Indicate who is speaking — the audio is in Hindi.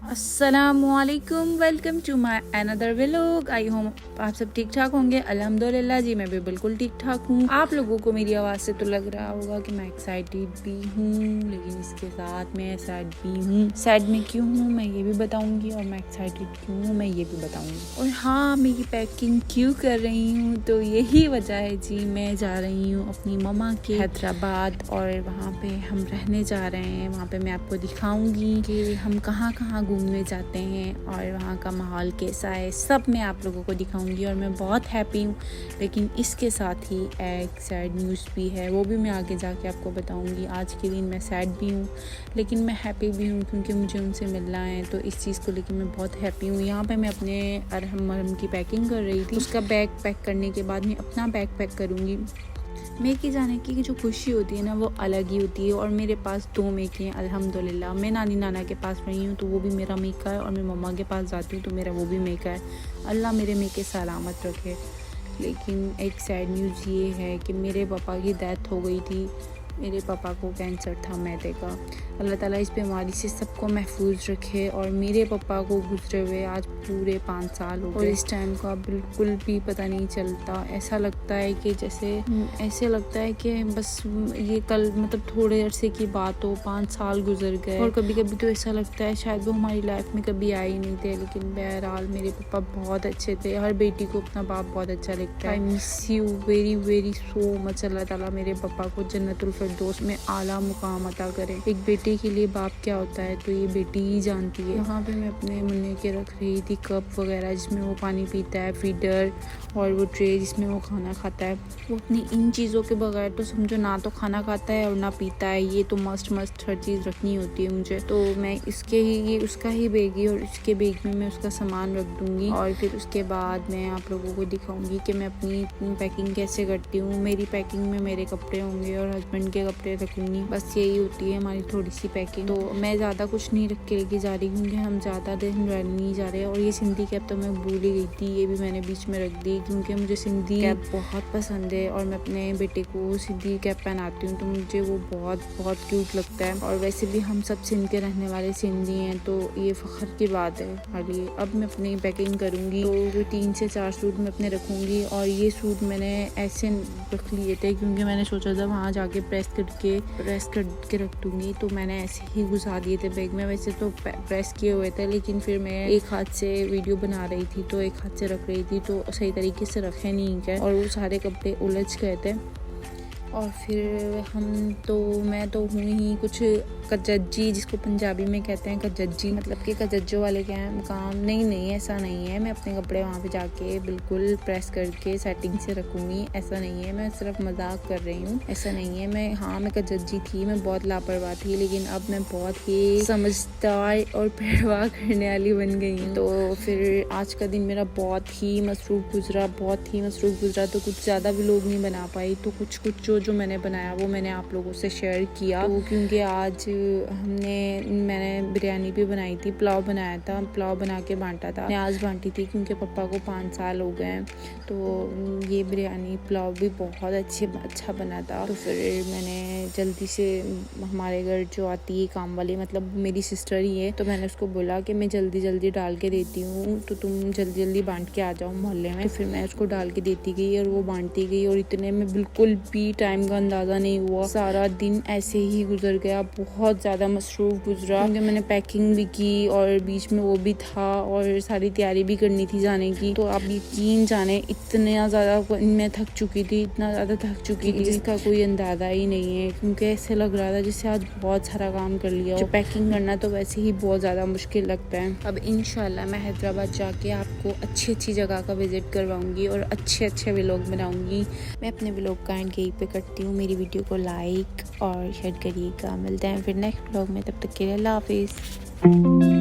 Speaker 1: अस्सलामुअलैकुम, welcome to my another vlog. I hope आप सब ठीक ठाक होंगे। अल्हम्दुलिल्लाह जी मैं भी बिल्कुल ठीक ठाक हूँ। आप लोगों को मेरी आवाज़ से तो लग रहा होगा कि मैं एक्साइटेड भी हूँ, लेकिन इसके साथ मैं सैड भी हूँ। सैड में क्यों हूँ मैं ये भी बताऊँगी, और मैं एक्साइटेड क्यों हूँ मैं ये भी बताऊँगी। और हाँ, मेरी पैकिंग क्यों कर रही हूँ तो यही वजह है जी, मैं जा रही हूँ अपनी मम्मा के हैदराबाद, और वहाँ पे हम रहने जा रहे हैं। वहाँ पे मैं आपको दिखाऊँगी कि हम कहाँ कहाँ घूमने जाते हैं और वहाँ का माहौल कैसा है, सब मैं आप लोगों को दिखाऊंगी। और मैं बहुत हैप्पी हूँ, लेकिन इसके साथ ही एक सैड न्यूज़ भी है, वो भी मैं आगे जाके आपको बताऊंगी। आज के दिन मैं सैड भी हूँ, लेकिन मैं हैप्पी भी हूँ क्योंकि मुझे उनसे मिलना है, तो इस चीज़ को लेकर मैं बहुत हैप्पी हूँ। यहाँ पे मैं अपने अरहम मरहम की पैकिंग कर रही थी। उसका बैग पैक करने के बाद मैं अपना बैग पैक करूँगी। मेके जाने की जो खुशी होती है ना, वो अलग ही होती है। और मेरे पास 2 मेके हैं अल्हम्दुलिल्लाह। मैं नानी नाना के पास रही हूँ तो वो भी मेरा मेका है, और मैं मम्मा के पास जाती हूँ तो मेरा वो भी मेका है। अल्लाह मेरे मेके सलामत रखे। लेकिन एक सैड न्यूज़ ये है कि मेरे पापा की डेथ हो गई थी। मेरे पापा को कैंसर था मैदे का। अल्लाह ताला इस बीमारी से सबको महफूज रखे। और मेरे पापा को गुजरे हुए आज पूरे 5 साल हो गए, और इस टाइम का बिल्कुल भी पता नहीं चलता। ऐसा लगता है कि ऐसे लगता है कि बस ये कल मतलब थोड़े अरसे की बात हो, 5 साल गुजर गए। और कभी कभी तो ऐसा लगता है शायद वो हमारी लाइफ में कभी आए ही नहीं थे। लेकिन बहरहाल मेरे पापा बहुत अच्छे थे। हर बेटी को अपना बाप बहुत अच्छा लगता है। I miss you very very so much. Allah ताला मेरे पापा को जन्नतुल फिरदौस में आला मुकाम अता करे। एक बेटे के लिए बाप क्या होता है तो ये बेटी ही जानती है। यहाँ पे मैं अपने मुन्ने के रख रही थी कप वगैरह जिसमें वो पानी पीता है, फीडर, और वो ट्रे जिसमें वो खाना खाता है। वो अपनी इन चीज़ों के बगैर तो समझो ना तो खाना खाता है और ना पीता है। ये तो मस्ट हर चीज़ रखनी होती है मुझे। तो मैं ये उसका ही बैग ही, और इसके बैग में मैं उसका सामान रख दूँगी। और फिर उसके बाद मैं आप लोगों को दिखाऊँगी कि मैं अपनी पैकिंग कैसे करती हूँ। मेरी पैकिंग में मेरे कपड़े होंगे और हस्बैंड के कपड़े रखूँगी, बस यही होती है हमारी थोड़ी सी पैकिंग। तो मैं ज़्यादा कुछ नहीं रख के लेके जा रही क्योंकि हम ज़्यादा दिन रहने नहीं जा रहे। और ये सिंधी कैप तो मैं भूल ही गई थी, ये भी मैंने बीच में रख दी क्योंकि मुझे सिंधी कैप बहुत पसंद है। और मैं अपने बेटे को सिंधी कैप पहनाती हूँ तो मुझे वो बहुत क्यूट लगता है। और वैसे भी हम सब सिंध के रहने वाले सिंधी हैं, तो ये फ़ख्र की बात है हमारे लिए। अब मैं अपनी पैकिंग करूँगी तो 3 से 4 सूट मैं अपने रखूँगी। और ये सूट मैंने ऐसे रख लिए थे क्योंकि मैंने सोचा था वहाँ जाके प्रेस करके रख दूँगी, तो मैंने ऐसे ही घुसा दिए थे बैग में। वैसे तो प्रेस किए हुए थे, लेकिन फिर मैं एक हाथ से वीडियो बना रही थी तो एक हाथ से रख रही थी, तो सही तरीके से रखे नहीं गए और वो सारे कपड़े उलझ गए थे। और फिर मैं तो हूँ ही कुछ कजज्जी, जिसको पंजाबी में कहते हैं कजज्जी, मतलब कि कजज्जों वाले काम नहीं, ऐसा नहीं है। मैं अपने कपड़े वहाँ पे जाके बिल्कुल प्रेस करके सेटिंग से रखूँगी, ऐसा नहीं है। मैं सिर्फ मजाक कर रही हूँ, ऐसा नहीं है। मैं कजज्जी थी, मैं बहुत लापरवाह थी, लेकिन अब मैं बहुत ही समझदार और परवाह करने वाली बन गई हूँ। तो फिर आज का दिन मेरा बहुत ही मसरूफ़ गुजरा। तो कुछ ज़्यादा भी लोग नहीं बना पाई, तो कुछ जो मैंने बनाया वो मैंने आप लोगों से शेयर किया। तो क्योंकि आज मैंने बिरयानी भी बनाई थी, पुलाव बनाया था, पुलाव बना के बांटा था, आज बांटी थी क्योंकि पापा को 5 साल हो गए हैं। तो ये बिरयानी पुलाव भी बहुत अच्छा बना था। तो फिर मैंने जल्दी से, हमारे घर जो आती है काम वाली, मतलब मेरी सिस्टर ही है, तो मैंने उसको बोला कि मैं जल्दी डाल के देती हूँ, तो तुम जल्दी बांट के आ जाओ मोहल्ले में। तो फिर मैं उसको डाल के देती गई और वो बांटती गई, और इतने में बिल्कुल भी टाइम का अंदाज़ा नहीं हुआ। सारा दिन ऐसे ही गुजर गया, बहुत ज़्यादा मसरूफ़ गुजरा क्योंकि मैंने पैकिंग भी की और बीच में वो भी था और सारी तैयारी भी करनी थी जाने की। तो आप यकीन जाने इतना ज़्यादा मैं थक चुकी थी, इतना ज़्यादा थक चुकी थी जिसका कोई अंदाज़ा ही नहीं है, क्योंकि ऐसे लग रहा था जैसे आज बहुत सारा काम कर लिया। जो पैकिंग करना तो वैसे ही बहुत ज़्यादा मुश्किल लगता है। अब इंशाल्लाह मैं हैदराबाद जाके आपको अच्छी जगह का विजिट करवाऊंगी और अच्छे व्लॉग बनाऊंगी। मैं अपने व्लॉग का एंड यहीं पे करती हूँ। मेरी वीडियो को लाइक और शेयर करिएगा। मिलते हैं फिर नेक्स्ट व्लॉग में, तब तक के लिए अल्लाह हाफिज़।